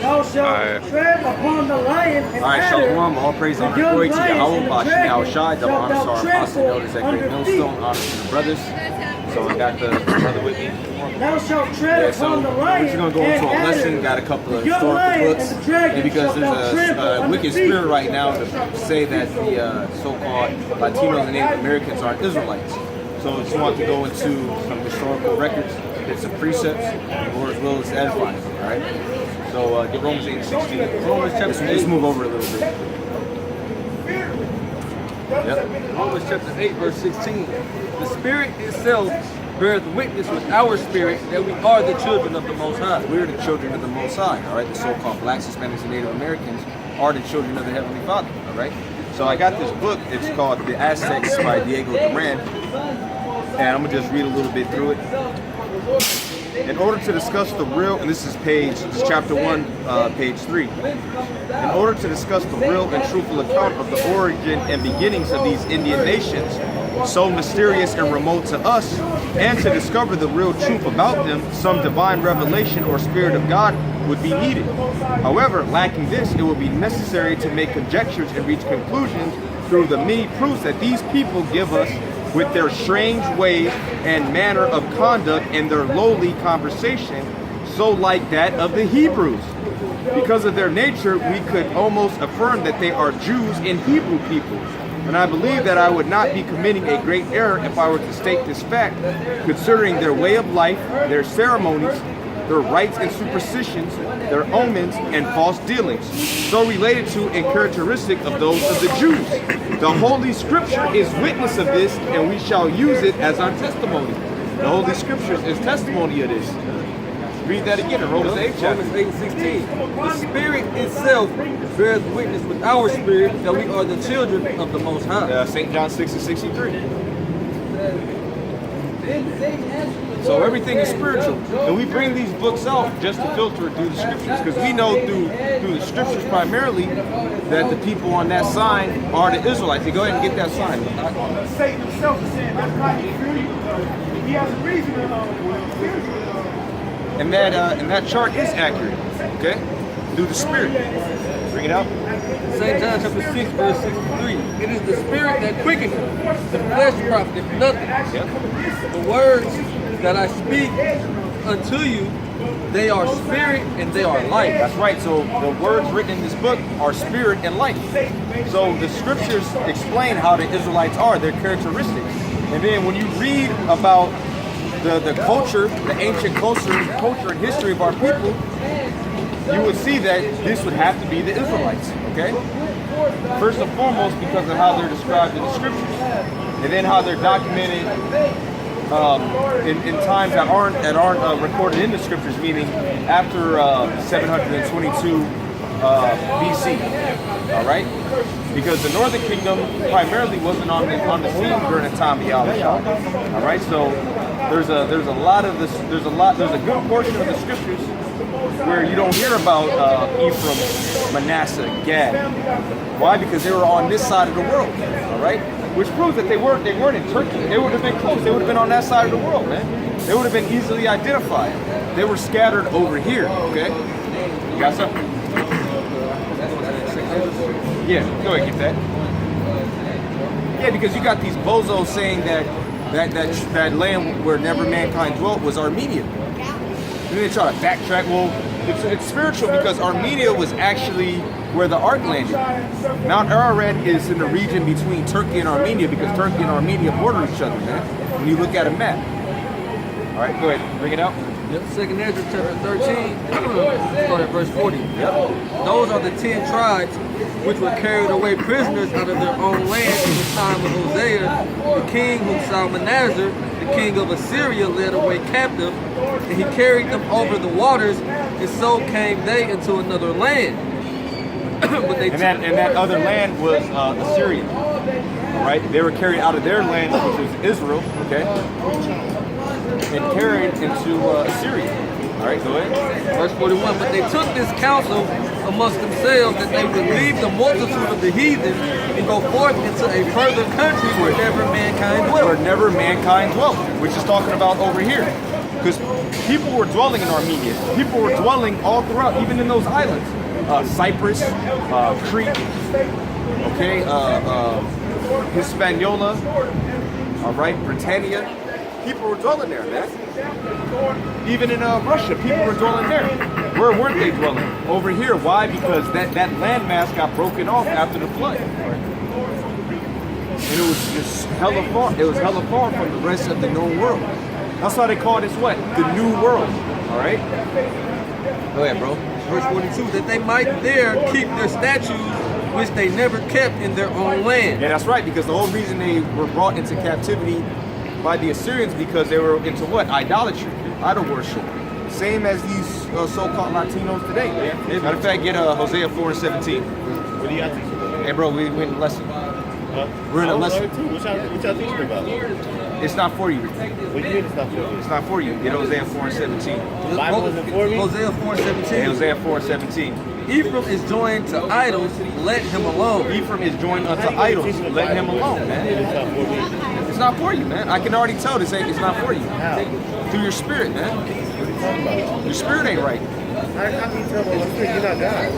Thou shalt tread upon the lion and adder. Shalom. All praise and glory to Yahweh, Bashim Yahushai, double honor to our apostle, elders at Great Millstone, honor to the brothers. So I got the brother with me. Thou shalt tread upon the lion. We're just going to go into a lesson, got a couple of historical books. And because there's a wicked spirit right now to say that the so-called Latinos and Native Americans aren't Israelites. So I just want to go into some historical records, get some precepts, or as well as edifying. All right. So get Romans 8:16. Romans chapter 8. Let's move over a little bit. Yep. Romans chapter 8, verse 16. The Spirit itself beareth witness with our spirit that we are the children of the Most High. We're the children of the Most High. All right. The so-called blacks, Hispanics, and Native Americans are the children of the Heavenly Father. All right. So I got this book. It's called The Aztecs by Diego Duran. And I'm going to just read a little bit through it. In order to discuss the real, and this is chapter 1, page 3. In order to discuss the real and truthful account of the origin and beginnings of these Indian nations, so mysterious and remote to us, and to discover the real truth about them, some divine revelation or spirit of God would be needed. However, lacking this, it would be necessary to make conjectures and reach conclusions through the many proofs that these people give us with their strange ways and manner of conduct and their lowly conversation, so like that of the Hebrews. Because of their nature, we could almost affirm that they are Jews and Hebrew people. And I believe that I would not be committing a great error if I were to state this fact, considering their way of life, their ceremonies, their rites and superstitions, their omens and false dealings, so related to and characteristic of those of the Jews. The Holy Scripture is witness of this, and we shall use it as our testimony. The Holy Scriptures is testimony of this. Read that again in Romans 8, chapter. Romans 8:16. The Spirit itself bears witness with our spirit that we are the children of the Most High. St. John 6:63. So everything is spiritual, and we bring these books out just to filter it through the scriptures, because we know through the scriptures primarily that the people on that sign are the Israelites. So go ahead and get that sign. Satan himself is saying, I'm not here. He has a reason to and that chart is accurate, okay? Through the Spirit. Bring it out. St. John chapter 6, verse 63. It is the Spirit that quickeneth, the flesh profiteth nothing. Yep. The words that I speak unto you, they are spirit and they are life. That's right. So the words written in this book are spirit and life. So the scriptures explain how the Israelites are, their characteristics. And then when you read about the culture, the ancient culture and history of our people, you would see that this would have to be the Israelites, okay? First and foremost, because of how they're described in the scriptures, and then how they're documented in times that aren't recorded in the scriptures, meaning after 722 BC. All right, because the Northern Kingdom primarily wasn't on the scene during the time of Yahushua. All right, so there's a lot of this. There's a good portion of the scriptures where you don't hear about Ephraim, Manasseh, Gad. Why? Because they were on this side of the world. All right, which proves that they weren't in Turkey. They would have been close. They would have been on that side of the world, man. They would have been easily identified. They were scattered over here. Okay, you got something? Yeah, go ahead, get that. Yeah, because you got these bozos saying that land where never mankind dwelt was Armenia. And then they try to backtrack. Well, it's spiritual because Armenia was actually where the ark landed. Mount Ararat is in the region between Turkey and Armenia because Turkey and Armenia border each other, man, when you look at a map. All right, go ahead, bring it out. Yep, 2nd Ezra chapter 13, start at verse 40. Yep. Those are the 10 tribes which were carried away prisoners out of their own land in the time of Hosea, the king whom Shalmaneser, the king of Assyria, led away captive, and he carried them over the waters, and so came they into another land. But they that other land was Assyria. All right, they were carried out of their land, which was Israel. Okay. And carried into Assyria. All right, go ahead. Verse 41, but they took this counsel amongst themselves that they would leave the multitude of the heathen and go forth into a further country where never mankind dwelt. Where never mankind dwelt, which is talking about over here. Because people were dwelling in Armenia. People were dwelling all throughout, even in those islands. Cyprus, Crete, okay, Hispaniola, all right, Britannia. People were dwelling there, man. Even in Russia, people were dwelling there. Where weren't they dwelling? Over here. Why? Because that landmass got broken off after the flood. And it was just hella far. It was hella far from the rest of the known world. That's why they call this what? The New World. All right? Go ahead, bro. Verse 42, that they might there keep their statues which they never kept in their own land. Yeah, that's right, because the whole reason they were brought into captivity by the Assyrians because they were into what? Idolatry, idol worship. Same as these so-called Latinos today. Matter of fact, get Hosea 4:17. What do y'all teaching about? Hey, bro, we're in a lesson. We're in a lesson. What y'all teaching about? It's not for you. What do you mean it's not for you? It's not for you. Get Hosea 4:17. The Bible isn't for me? Hosea Hey, 4:17. Hosea 4:17. Ephraim is joined to idols, let him alone. Ephraim is joined unto idols. Let him alone, man. It's not for me. It's not for you, man. I can already tell this ain't. It's not for you. How? Through your spirit, man. What are you talking about? Your spirit ain't right. How can you tell me what spirit? You're not God.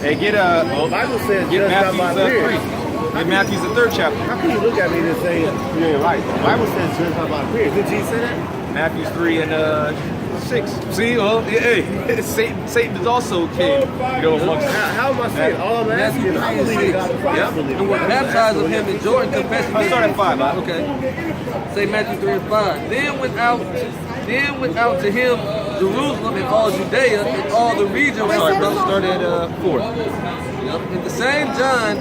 Hey, get The Bible says, get judge not by Matthew's 3. appearance. Get Matthew's the 3rd chapter. How can you look at me and say you ain't right? The Bible says, judge not by appearance. Did Jesus say that? Matthew's 3 and 6. See, well, hey, Satan is also king. Amongst How am I saying? All I'm asking, I believe in God the Father. Yep. I believe And were baptized of him in Jordan, confessing. I'll start at 5. Okay. Say Matthew 3 and 5. Then went out to him Jerusalem and all Judea and all the region round about. Start at 4. Yep. And the same John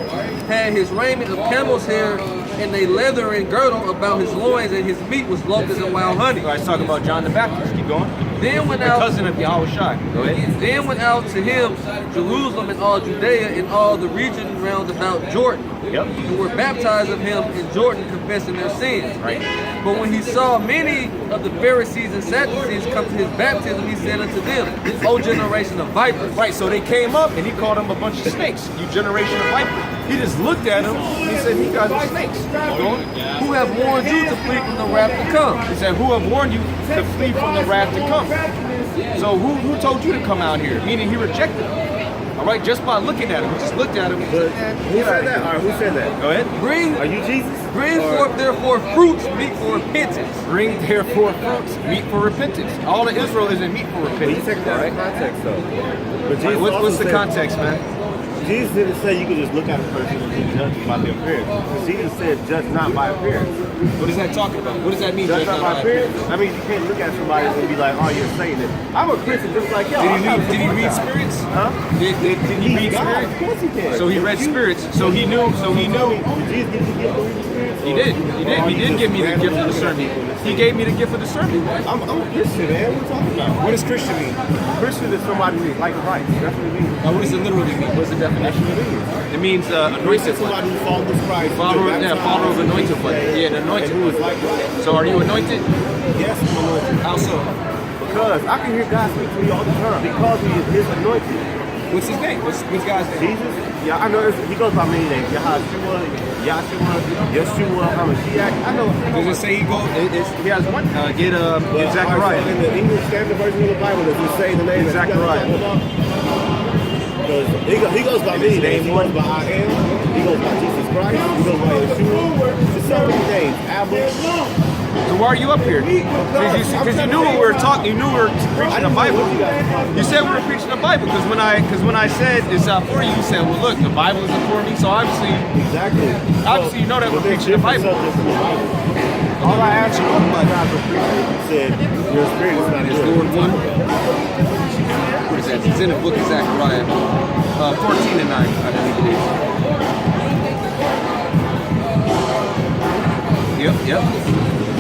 had his raiment of camel's hair and a leathern girdle about his loins, and his meat was locusts and wild honey. All right, let's talk about John the Baptist. Keep going. Then went The out. cousin of Yahushua. Go ahead. Then went out to him Jerusalem and all Judea and all the region round about Jordan, Yep. who were baptized of him in Jordan, confessing their sins. Right. But when he saw many of the Pharisees and Sadducees come to his baptism, he said unto them, O generation of vipers. Right, so they came up and he called them a bunch of snakes. You generation of vipers. He just looked at them and he said, you guys are snakes. Keep going. Who have warned you to flee from the wrath to come? He said, who have warned you to flee from the wrath to come? So who told you to come out here? Meaning he rejected them. All right, just by looking at him. He just looked at him. But who said that? All right, who said that? Go ahead. Are you Jesus? Bring forth therefore fruits meet for repentance. Bring therefore fruits, meat for repentance. All of Israel isn't meat for But you repentance. take that All in right? context though. But All right, Jesus what's also the said- context, man? Jesus didn't say you could just look at a person and just judge them by their appearance. Jesus said, judge not by appearance. What is that talking about? What does that mean? Judge judge not by not by appearance. I mean, you can't look at somebody and be like, oh, you're saying it. I'm a Christian just like y'all. Did he read spirits? Huh? Did he read God, spirits? of course he can. So he read spirits. So he knew. Did Jesus give you the gift of reading spirits? He did. He did give me the gift of discernment. He gave me the gift of discernment. I'm a Christian, man. What are you talking about? What does Christian mean? Christian is somebody who's like Christ. That's what it means. What does it literally mean? What's the That's definition? what it means. It means anointed one. Somebody who follows Christ. Follower of anointed one. Yeah, an anointed And who is one. like Christ. So are you anointed? Yes, I'm anointed. How so? Because I can hear God speak to me all the time. Because he is anointed. What's his name? What's God's name? Jesus, yeah, I know he goes by many names. Yahshua, Yeshua, Hamashiach. I know. Does it say he goes? He has one. Get But Zechariah. In the English Standard Version of the Bible, does it say the name of Zechariah. Because he goes by many names. He goes by I am. He goes by Jesus Christ. He goes by Yeshua. There's so many names. Abba. So why are you up here? Because you knew we were talking. You knew we were preaching the Bible. You said we were preaching the Bible because when I said it's not for you, you said, well, look, the Bible isn't for me. So obviously you know that we're preaching the Bible. All I asked you was God for preaching. You said your spirit is not Is good. Lord one? What is that? It's in the book of Zechariah, 14 and 9, I believe it is. Yep.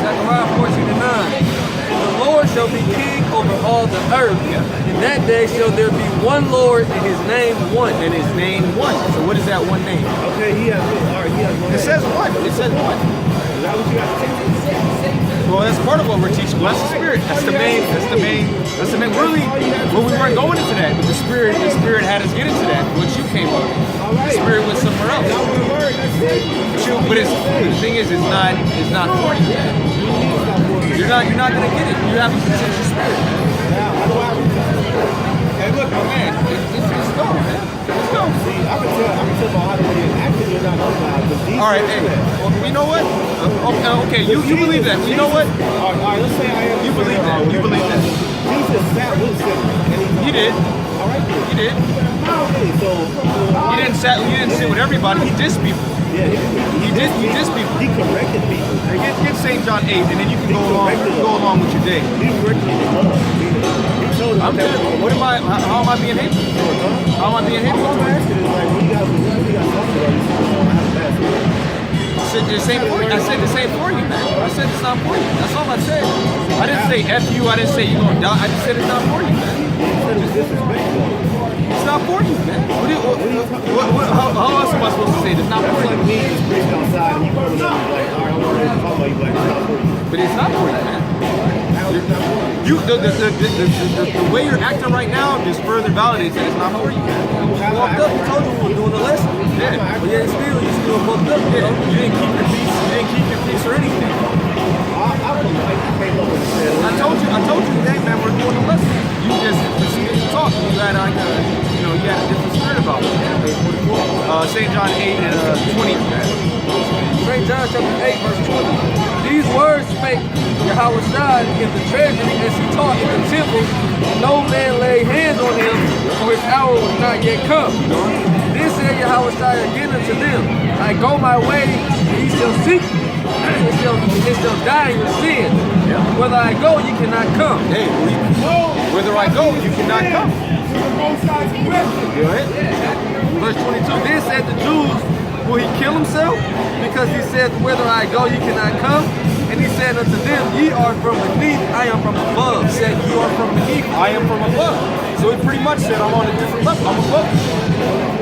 Zechariah 14 and 9. The Lord shall be king over all the earth. In that day shall there be one Lord and his name one. And his name one. So what is that one name? Okay, he has one. It says one. It says one. Is that what you got to teach? Well, that's part of what we're teaching. Well, that's the spirit. That's the main. Really, well, we weren't going into that, but the spirit had us get into that. Once you came up, the spirit went somewhere else. But the thing is, it's not for you. You're not gonna get it. You have a contentious spirit. Now, how do I Hey, look, my man, it's go, man. Let's go. see? I can tell by how the way you're acting, you're not online. But Jesus All right, did hey, that. well, you know what? Okay, you believe that. You know what? All right, let's say I am. You believe that. You believe that. Jesus sat with sinners, and He did. All right, then. He did. Okay, so He didn't sit with everybody. He dissed people. yeah, He dissed people. He corrected people. Hey, get St. John 8, and then you can go along with your day. He corrected in love. He told them I'm that. good. What am I? How am I being hateful? How am I being hateful? All I'm asking is like, when you guys talking about, you said, I have a bad spirit. I said the same for you. I said the same for you, man. I said it's not for you. That's all I said. I didn't say F you. I didn't say you're gonna die. I just said it's not for you, man. You said it was disrespectful. It's not for you, man. How else am I supposed to say it? It's not That's for like you. me just preaching outside and you coming up and like, all right, I want to talk about you, like, it's not for you. But it's not for you, man. How is it not for you? The way you're acting right now just further validates that it's not for you, man. Walked up, he told you we were doing the lesson. Yeah. But yet you still fucked up, you know? You didn't keep your peace. You didn't keep your peace or anything. I came up with it. I told you today, man, we're doing the lesson. You just proceeded to talk. You had like you had a different spirit about it. St. John 8 and 20. St. John chapter 8, verse 20. These words spake Yahweh Shai in the treasury as he taught in the temple. No man laid hands on him, for his hour was not yet come. Then said Yahweh Shai again unto them, I go my way, and ye shall seek me. It shall die in your sin. Whether I go, you cannot come. Hey, whether I go, you cannot come. Go ahead. Verse 22, then said the Jews, will he kill himself? Because he said, whether I go, you cannot come. And he said unto them, ye are from beneath, I am from above. He said, you are from beneath, I am from above. So he pretty much said, I'm on a different level. I'm above.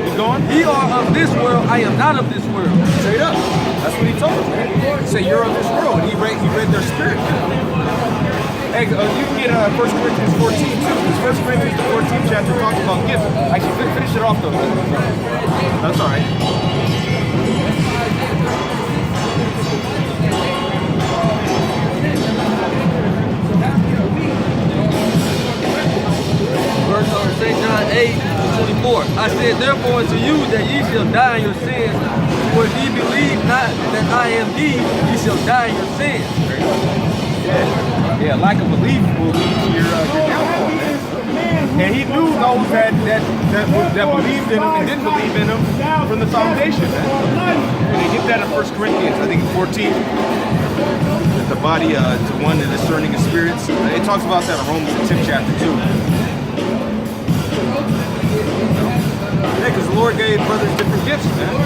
Keep going. ye are of this world, I am not of this world. Straight up. That's what he told us, man. He said, you're of this world. And he read their spirit. Hey, you can get 1 Corinthians 14 too. Because 1 Corinthians the 14th chapter talks about gifts. Actually, finish it off though. That's all right. Verse on St. John 8:24. I said, therefore unto you that ye shall die in your sins, for if ye believe not that I am he, ye shall die in your sins. Yeah, lack of belief will lead to your downfall, man. And he knew those that believed in him and didn't believe in him from the foundation, man. And they get that in 1 Corinthians, I think 14. That the body to one the discerning of spirits. It talks about that in Romans the 10th chapter too. Yeah, because the Lord gave brothers different gifts, man.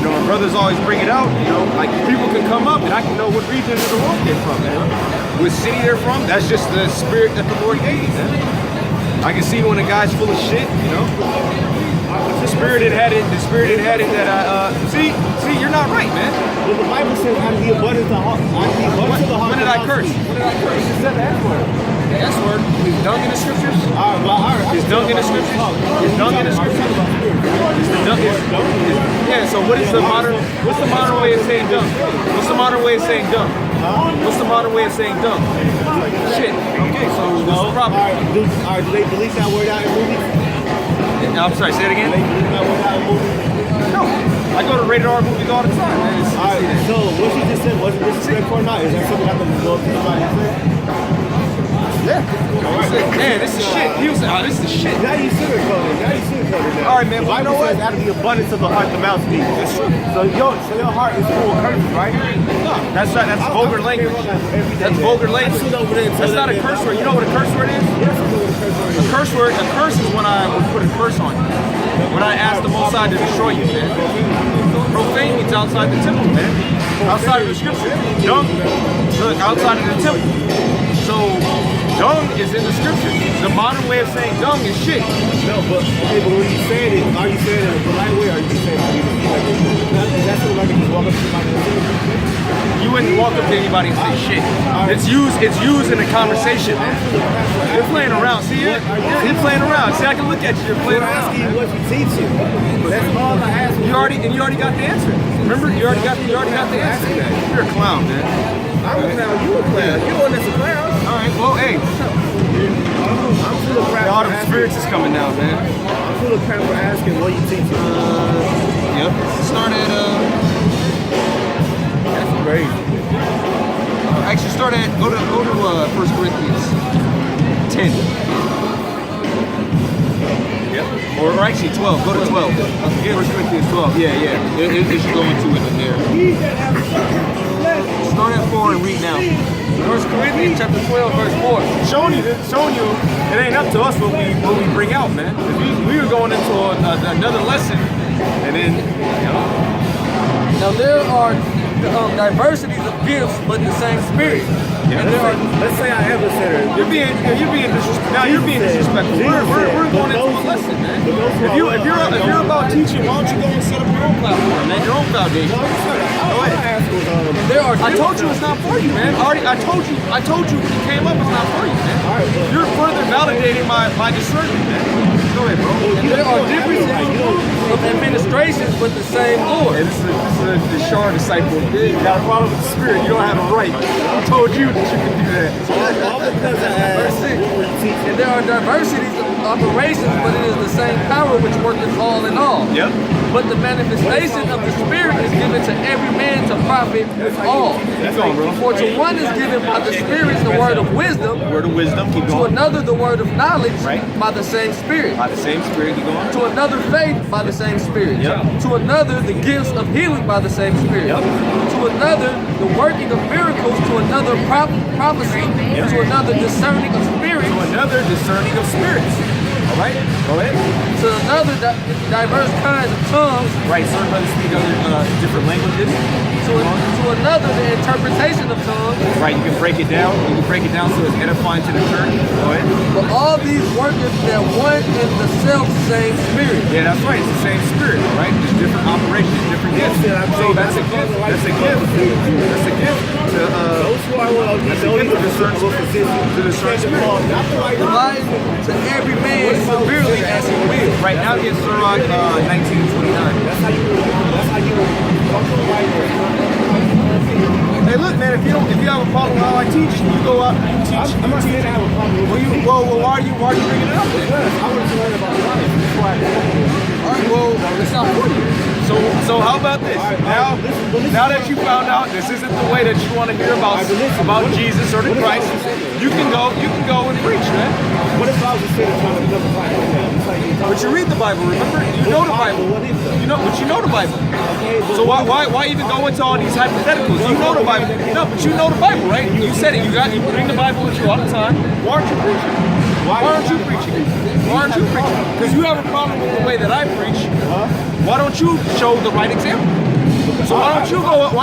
And brothers always bring it out, like people can come up and I can know what region of the world they're from, what city they're from. That's just the spirit that the Lord gave, man. I can see when a guy's full of shit, The spirit had it that see, you're not right, man. Well, the Bible says, out of the abundance of the heart. When did I curse? You just said the S word. The S word is dung in the scriptures. All right. Is dung in the scriptures? Is dung in the scriptures? Yeah, so what's the modern way of saying dung? What's the modern way of saying dung? What's the modern way of saying dung? Shit. Okay, so what's the problem? All right, do they delete that word out in movies? I'm sorry, say it again? Do they delete that word out in movies? No. I go to rated R movies all the time, man. All right, so what you just said, was it disrespectful or not? Is that something I can go to somebody and say? Yeah. Man, this is shit. He was like, this is shit. Now you sugarcoating it. Now. All right, man, The but you Bible know says, what? out of the abundance of the heart, the mouth speaks. That's true. So your heart is full of curses, right? No, that's not. That's vulgar language. That's vulgar language. That's not a curse word. You know what a curse word is? A curse word. A curse is when I would put a curse on you. When I ask the Most High to destroy you, man. Profane means outside the temple, man. Outside of the scripture. Dung. Look, outside of the temple. So Dung is in the scriptures. The modern way of saying dung is shit. No, but okay, but when you say it, are you saying it in a polite way, or are you saying like that's what I can just walk up to somebody and say? You wouldn't walk up to anybody and say shit. It's used in a conversation, man. You're playing around. See, you're playing around. See, I can look at you. You're playing I'm around. asking you what you teaching. That's all I ask. You already got the answer. Remember, you already got the answer. You're a clown, man. I'm a clown. You a clown. You the one that's a clown. All right. Well, hey, I'm full of crap. all the spirits is coming now, man. I'm full of crap for asking what you teaching. Yep. Start at That's crazy. actually start at go to 1 Corinthians 10. Yep. Or actually 12. Go to 12. 1 Corinthians 12. Yeah. It should go into it in there. Start at 4 and read now. 1 Corinthians chapter 12, verse 4. Showing you, it ain't up to us what we bring out, man. 'Cause we were going into another lesson, and then, you know. Now there are diversities of gifts, but the same Spirit. And there are. Let's say I ever said it. You're being disrespectful. Now you're being disrespectful. We're going into a lesson, man. If you're about teaching, why don't you go and set up your own platform, man, your own foundation? Go ahead. There are. I told you it's not for you, man. I told you when you came up, it's not for you, man. You're further validating my discernment, man. Go ahead, bro. And there are differences of administrations, but the same Lord. Hey, this is the Shar disciple. You got a problem with the spirit. You don't have a right. I told you that you can do that. All because I Verse asked 6. what were you teaching. And there are diversities of operations, but it is the same power which worketh all in all. Yep. But the manifestation of the Spirit is given to every man to profit all. Keep going, bro. For to one is given by the Spirit the word of wisdom, Word of wisdom. Keep to going. another the word of knowledge Right. by the same Spirit, By the same spirit. Keep going. to another faith by the same Spirit, Yep. to another the gifts of healing by the same Spirit, Yep. to another the working of miracles, to another prophecy, Yep. to another discerning of spirits, To another discerning of spirits. All right. Go ahead. to another diverse kinds of tongues, Right. Certain brothers speak other different languages. to another the interpretation of tongues. Right. You can break it down. You can break it down so it's edifying to the church. Go ahead. But all these worketh that one and the self same Spirit. Yeah, that's right. It's the same spirit, right? Just different operations, different gifts. So that's a gift. That's a gift. That's a gift to Those who are well, that's a don't gift even to discern discernible position. to discern spirit. Not the right Dividing to every man severely as he will. Right now, get Sirach 19:29. That's how you come to the right way. Hey, look, man. If you have a problem with how I teach, you go out and you teach. I'm not saying I have a problem with you. Well, why are you bringing it up then? I want to learn about life. That's why All right, well, it's not for you. So how about this? Now that you found out this isn't the way that you want to hear about Jesus or the Christ, you can go and preach, man. what if I was just sitting trying to become a Christ right now? It's like you're But you read the Bible, remember? You know the Bible. What is that? You know the Bible. Okay, but So why even go into all these hypotheticals? You know the Bible. No, but you know the Bible, right? You said it. You bring the Bible with you all the time. Why aren't you preaching? Why aren't you preaching? Why aren't you preaching? Because you have a problem with the way that I preach. Why don't you show the right example? So why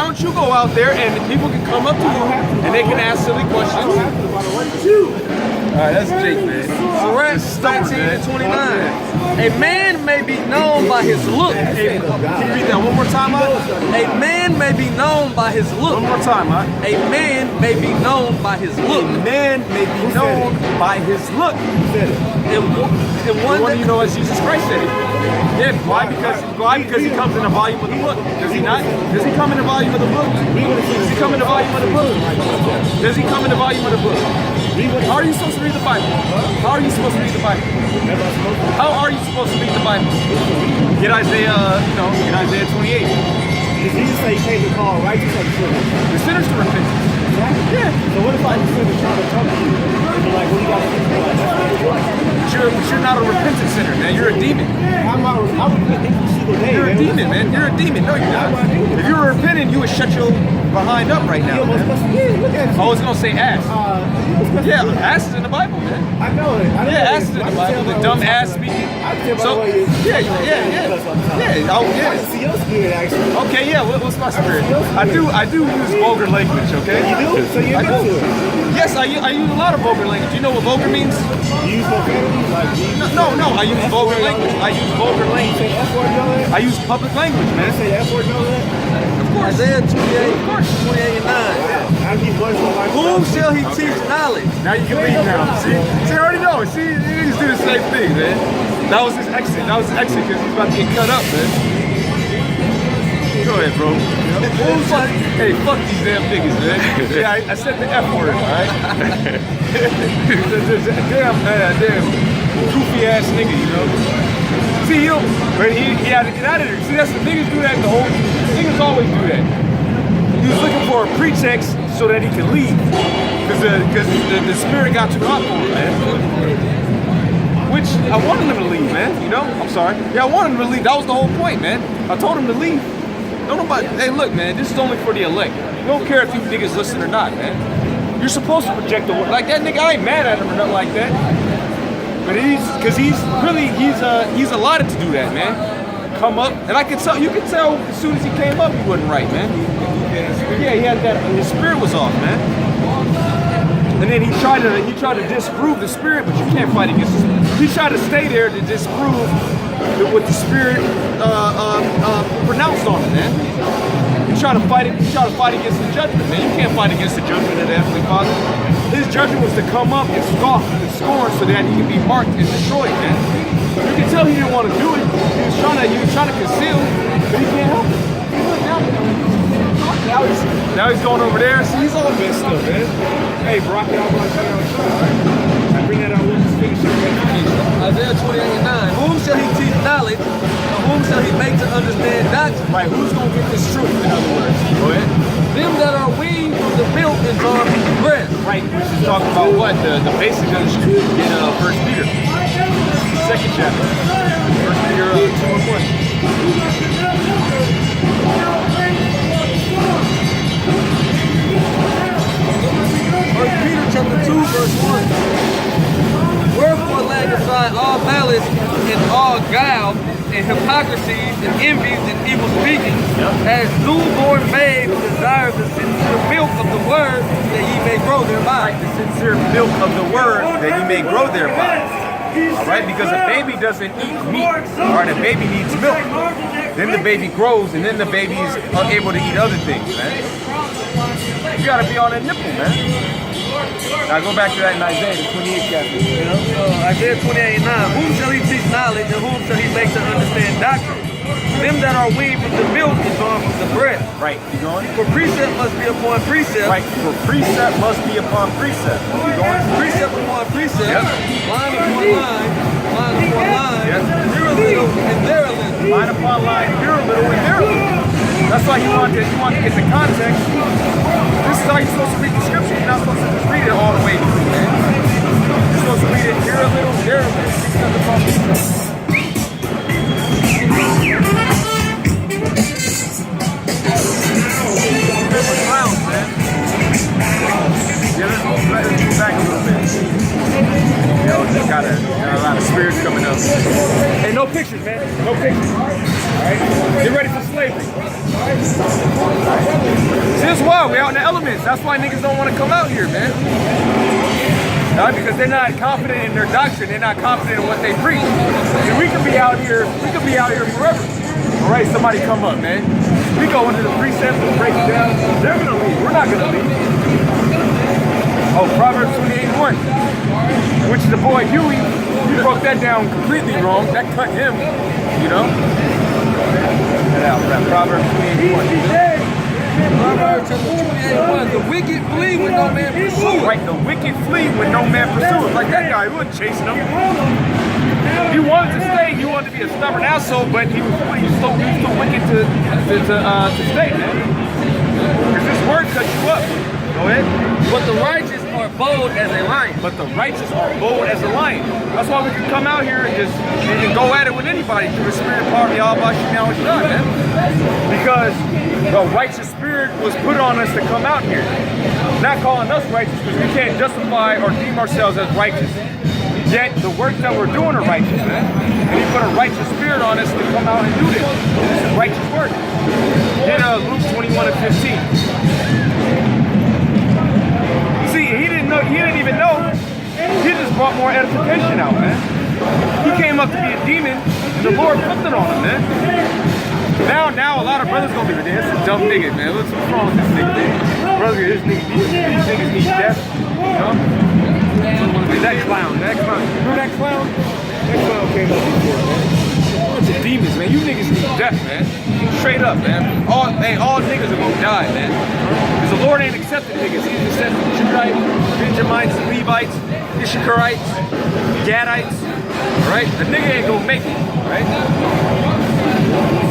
don't you go out there and people can come up to you and they can ask silly questions? All right, that's Jake, man. Sirach 19:29. A man may be known by his look. Can you read that one more time, Mike? A man may be known by his look. One more time, Mike. A man may be known by his look. A man may be known by his look. And The one you know as Jesus Christ said it. Yeah, why? Because he comes in the volume of the book. Does he not? Does he come in the volume of the book? Does he come in the volume of the book? Does he come in the volume of the book? How are you supposed to read the Bible? How are you supposed to read the Bible? How are you supposed to read the Bible? Get Isaiah 28. Did Jesus say he came to call righteous or the sinners? The sinners to repentance. Yeah. So what if I was sitting trying to talk to you and be like, what do you got to do? Like, that's not your right. But you're not a repentant sinner, man. You're a demon. I repent every single day. You're a demon, man. You're a demon. No, you're not. If you were repenting, you would shut your behind up right now, man. Look at you. I was gonna say ass. Yeah, ass is in the Bible, man. I know it. Yeah, ass is in the Bible. The dumb ass speaking. I can tell by So, the way you. yeah. Oh, I yeah. can see your spirit actually. Okay, yeah. What's my spirit? I do use vulgar language. Okay. You do? So you're I into do. it. Yes, I use a lot of vulgar language. You know what vulgar means? You use profanity? Like, No, I use vulgar language. I use vulgar language. Say F word, you know that? I use public language, man. Say F word, you know that? Of course. Isaiah 28 and 9. I keep one for life. Whom shall he teach knowledge? Now you can leave now. See, I already know. See, niggas do the same thing, man. That was his exit. That was his exit because he's about to get cut up, man. Go ahead, bro. Hey, fuck these damn niggas, man. Yeah, I said the F word, all right? damn goofy ass nigga, you know? See, he had to get out of there. See, that's the niggas do that. Niggas always do that. He was looking for a pretext so that he could leave, because the spirit got too hot for him, man. Which I wanted him to leave, man. You know? I'm sorry. Yeah, I wanted him to leave. That was the whole point, man. I told him to leave. Don't nobody. Hey, look, man. This is only for the elect. You don't care if you niggas listen or not, man. You're supposed to project the word like that, nigga. I ain't mad at him or nothing like that. But he's allotted to do that, man. Come up, and I could tell. You could tell as soon as he came up, he wasn't right, man. Yeah, he had that. His spirit was off, man. And then he tried to disprove the spirit, but you can't fight against the spirit. He tried to stay there to disprove what the spirit pronounced on him, man. He tried to fight against the judgment, man. You can't fight against the judgment of the Heavenly Father. His judgment was to come up and scoff and scorn so that he can be marked and destroyed, man. You can tell he didn't want to do it. He was trying to conceal, but he can't help it. Now he's going over there. See, he's all messed up, man. Hey, Brock, I bring that out with his finger. Isaiah 28 and 9. Whom shall he teach knowledge? And whom shall he make to understand doctrine? Right, who's going to get this truth, in other words? Go ahead. Them that are weaned from the milk and drawn from the breast. Right, which is talking about what? The basic of the truth in 1 Peter. Second chapter. 1 Peter 2 and 1 Peter chapter 2, verse 1. Wherefore lay aside all malice and all guile and hypocrisies and envies and evil speaking, as newborn babes desire the sincere milk of the word that ye may grow thereby. the sincere milk of the word that he may grow thereby. All right, because a baby doesn't eat meat, all right, a baby needs milk. Then the baby grows, and then the baby is able to eat other things, man. You gotta be on that nipple, man. Now go back to that in Isaiah, the 28th chapter. You know, Isaiah 28 and 9. Whom shall he teach knowledge, and whom shall he make to understand doctrine? Them that are weaned from the milk and drawn from the breast. Right, you going? For precept must be upon precept. Right, for precept must be upon precept. You going? Precept upon precept. Yep. Line upon line. Line upon line. Yep. Here a little and there a little. Line upon line, here a little and there a little. That's why you want to get the context. This is how you're supposed to read the scripture. You're not supposed to just read it all the way through, man. You're supposed to read it here a little, there a little. Precept upon precept. Clowns, man. Yeah, let's go back a little bit. You know, just got a lot of spirits coming up. Hey, no pictures, man. No pictures. Alright? Get ready for slavery. See, this is why we out in the elements. That's why niggas don't want to come out here, man. Right? Because they're not confident in their doctrine. They're not confident in what they preach. And we could be out here forever. Alright, somebody come up, man. We go into the precepts and break it down. They're gonna leave. We're not gonna leave. Oh, Proverbs 28:1, which the boy Huey, he broke that down completely wrong. That cut him, you know. That out, that Proverbs 28:1. Proverbs chapter 28:1. The wicked flee when no man pursueth. Right, the wicked flee when no man pursueth. Like that guy, he wasn't chasing them. He wanted to stay. He wanted to be a stubborn asshole, but he was so wicked to stay, man. Because this word cuts you up. Go ahead. But the righteous are bold as a lion. But the righteous are bold as a lion. That's why we can come out here and just go at it with anybody through the spirit of power, y'all about you now, it's done, man. Because the righteous spirit was put on us to come out here. Not calling us righteous because we can't justify or deem ourselves as righteous. Yet the works that we're doing are righteous, man. And he put a righteous spirit on us to come out and do this. This is righteous work. Then Luke 21:15. See, he didn't know more edification out, man. He came up to be a demon, and the Lord flipped it on him, man. Now a lot of brothers gonna be like, that's a dumb nigga, man. What's wrong with this nigga, man? Brother, these niggas need death, you know? That clown. Remember that clown? That clown came up before, man. Bunch of demons, man. You niggas need death, man. Straight up, man. All niggas are gonna die, man. Because the Lord ain't accepting niggas. He's accepting Judites, Benjamites, Levites, Issacharites, Gadites. Right? The nigga ain't gonna make it, right?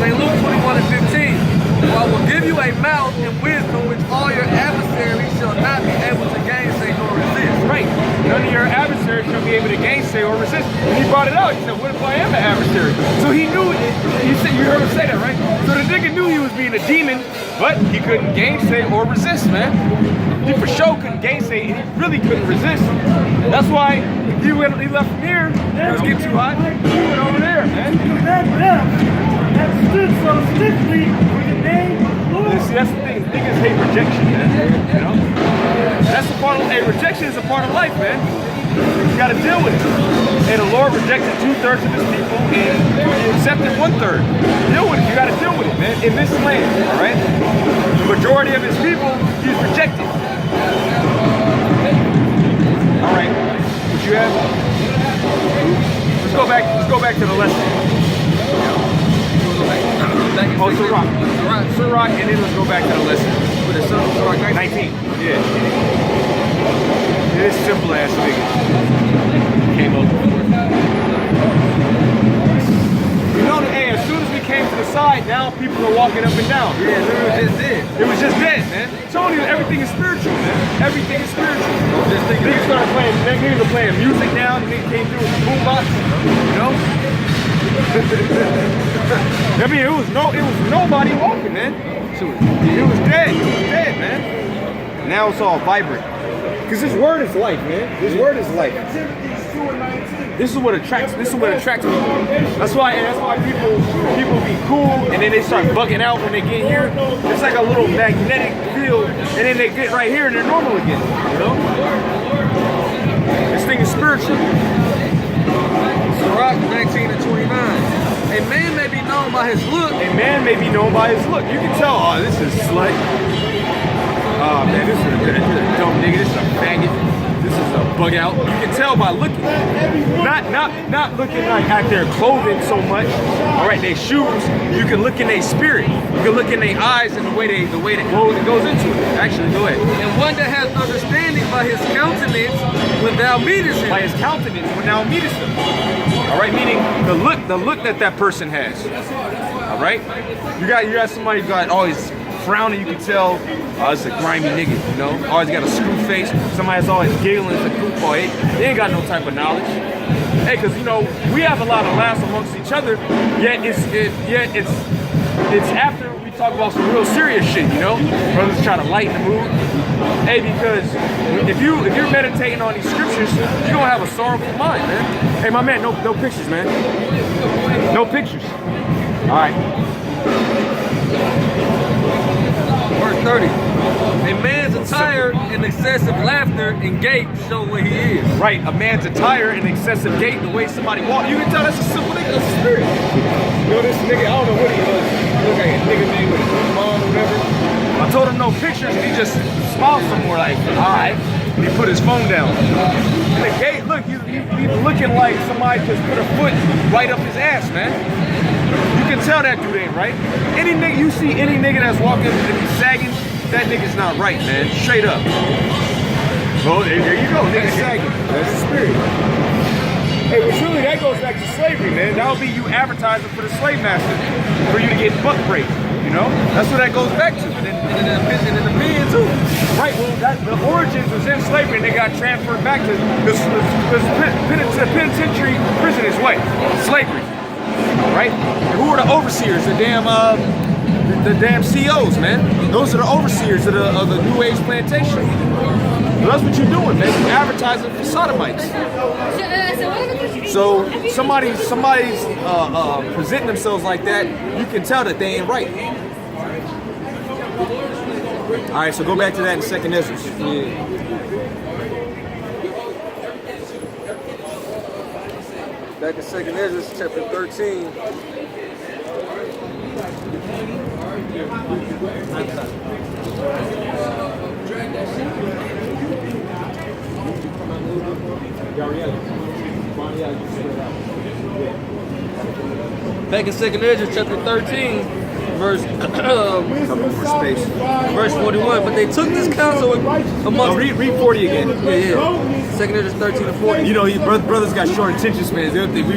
St. Luke 21:15. For I will give you a mouth and wisdom which all your adversaries shall not be able to gainsay nor resist. Right. None of your adversaries shall be able to gainsay or resist. And he brought it out. He said, what if I am an adversary? So he knew it. You heard him say that, right? So the nigga knew he was being a demon, but he couldn't gainsay or resist, man. He for sure couldn't gainsay, and he really couldn't resist. And that's why he left from here. It was getting too hot. He went over there, man. That stood so stiffly for the name of the Lord. See, that's the thing. Niggas hate rejection, man. You know? That's a part of, rejection is a part of life, man. You gotta deal with it. And the Lord rejected 2/3 of his people, and he accepted 1/3. Deal with it. You gotta deal with it, man. In this land, all right? The majority of his people, he's rejected. All right. What you have? Let's go back to the lesson. Oh, Sirach, and then let's go back to the lesson. With the son of Sirach 19. Yeah. It is simple ass nigga. Came up before. You know, hey, as soon as we came to the side, now people are walking up and down. Yeah, it was just dead. It was just dead, man. Telling you, everything is spiritual, man. Everything is spiritual. Just thinking Niggas started playing, niggas were playing music now. Niggas came through with the boombox, you know? I mean, it was nobody walking, man. It was dead, man. Now it's all vibrant. Because this word is life, man. This word is life. This is what attracts people. That's why people be cool, and then they start bugging out when they get here. It's like a little magnetic field, and then they get right here and they're normal again. You know? This thing is spiritual. Sirach 19:29. A man may be known by his look. A man may be known by his look. You can tell, oh, this is slut. Oh man, this is a dumb nigga. This is a faggot. This is a bug out. You can tell by looking. Not looking like at their clothing so much. All right, their shoes. You can look in their spirit. You can look in their eyes and the way that goes into it. Actually, go ahead. And one that has understanding by his countenance when thou meetest him. By his countenance when thou meetest him. All right, meaning the look that person has. All right, you got somebody who got always frowning. You can tell it's a grimy nigga. You know, always got a screw face. Somebody's always giggling. It's a goofball. They ain't got no type of knowledge. Hey, because you know we have a lot of laughs amongst each other. Yet it's after we talk about some real serious shit. You know, brothers try to lighten the mood. Hey, because if you're meditating on these scriptures, you're gonna have a sorrowful mind, man. Hey, my man, no pictures, man. No pictures. All right. Verse 30. A man's attire and excessive laughter and gait show what he is. Right, a man's attire and excessive gait, the way somebody walks. You can tell that's a simple nigga, that's a spirit. You know, this nigga, I don't know what he was. He look like a nigga man with his mom or whatever. I told him no pictures, and he just smiled some more like, all right. And he put his phone down. And the gate, look, he's looking like somebody just put a foot right up his ass, man. You can tell that dude ain't right. Any nigga, you see any nigga that's walking and he's sagging, that nigga's not right, man. Straight up. Well, there you go, nigga sagging. That's the spirit. Hey, but really, that goes back to slavery, man. That'll be you advertising for the slave master for you to get buck raped. You know, that's what that goes back to. And in the pen too. Right. Well, the origins was in slavery, and they got transferred back to the penitentiary prison is what? Slavery. Right. And who are the overseers? The damn COs, man. Those are the overseers of the New Age plantation. Well, that's what you're doing, man. You're advertising for sodomites. So somebody's presenting themselves like that, you can tell that they ain't right. All right, so go back to that in 2nd Ezra. Back in 2nd Ezra chapter 13. Back in 2nd Ezra chapter 13, verse verse 41. But they took this counsel amongst. Read 40 again. Yeah. 2nd Ezra 13 and 40. You know, brothers got short attention spans. They'll think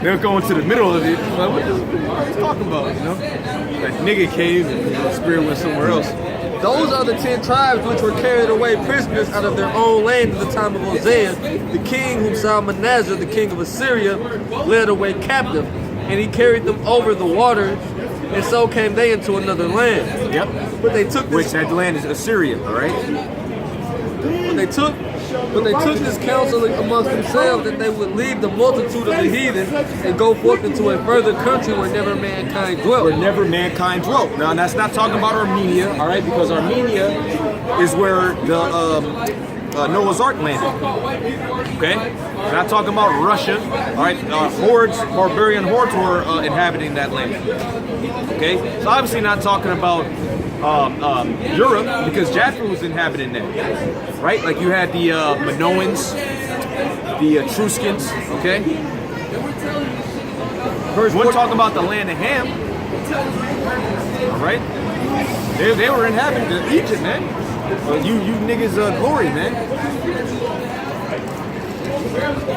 they'll go into the middle of it. Like, what are you talking about? You know, like nigga cave and the spirit went somewhere else. Those are the 10 tribes which were carried away prisoners out of their own land in the time of Hosea, the king whom Salmanazar, the king of Assyria, led away captive, and he carried them over the waters, and so came they into another land. Yep. But they took this, Which that land is Assyria, all right? But they took this counsel amongst themselves that they would leave the multitude of the heathen and go forth into a further country where never mankind dwelt. Where never mankind dwelt. Now, that's not talking about Armenia, all right? Because Armenia is where the Noah's Ark landed. Okay? We're not talking about Russia, all right? Barbarian hordes were inhabiting that land. Okay? So obviously not talking about Europe, because Japheth was inhabiting that, right? Like you had the Minoans, the Etruscans, okay? We're talking about the land of Ham, all right? They were inhabiting Egypt, man. You niggas glory, man.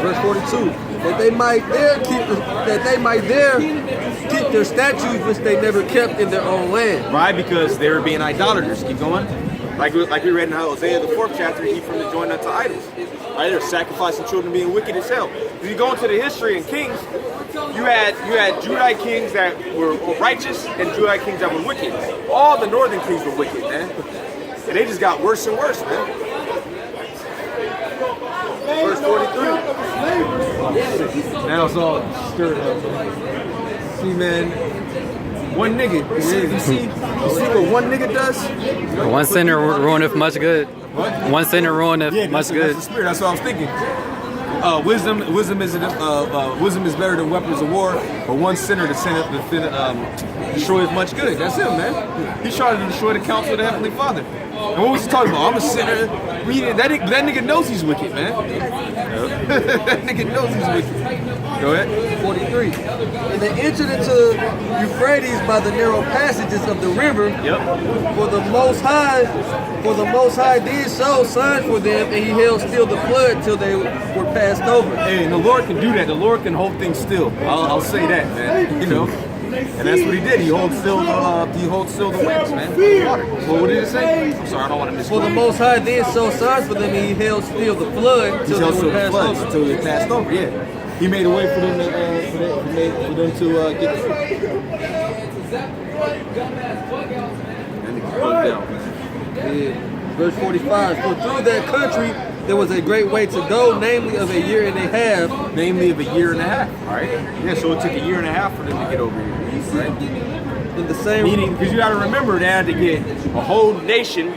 Verse 42. That they might there keep their statues which they never kept in their own land. Right, because they were being idolaters. Keep going. Like we read in Hosea, the 4th chapter, keep from the joint unto idols. Right, they're sacrificing children, being wicked as hell. If you go into the history in Kings, you had Judite kings that were righteous and Judite kings that were wicked. All the northern kings were wicked, man. And they just got worse and worse, man. Verse 43. Now it's all stirred up. See, man, one nigga. You see what one nigga does? One sinner ruineth much good. What? One sinner ruineth much good. That's the spirit. That's what I was thinking. Wisdom is better than weapons of war, but one sinner destroys much good. That's him, man. He's trying to destroy the counsel of the Heavenly Father. And what was he talking about? I'm a sinner. That nigga knows he's wicked, man. That nigga knows he's wicked. Go ahead. 43. And they entered into Euphrates by the narrow passages of the river. Yep. For the Most High did show signs for them, and he held still the flood till they were passed over. Hey, and the Lord can do that. The Lord can hold things still. I'll say that, man. You know. And that's what he did. He holds still the winds, man. The water. Well, what did it say? I'm sorry, I don't want to miss. For the Most High did show signs for them, and he held still the flood till they were passed over. Until they passed over, yeah. He made a way for them to get through. And he broke down. Yeah. Verse 45. For through that country there was a great way to go, namely of a year and a half. All right. Yeah, so it took a year and a half for them to get over here. Right? In the same Meaning, because you got to remember, they had to get a whole nation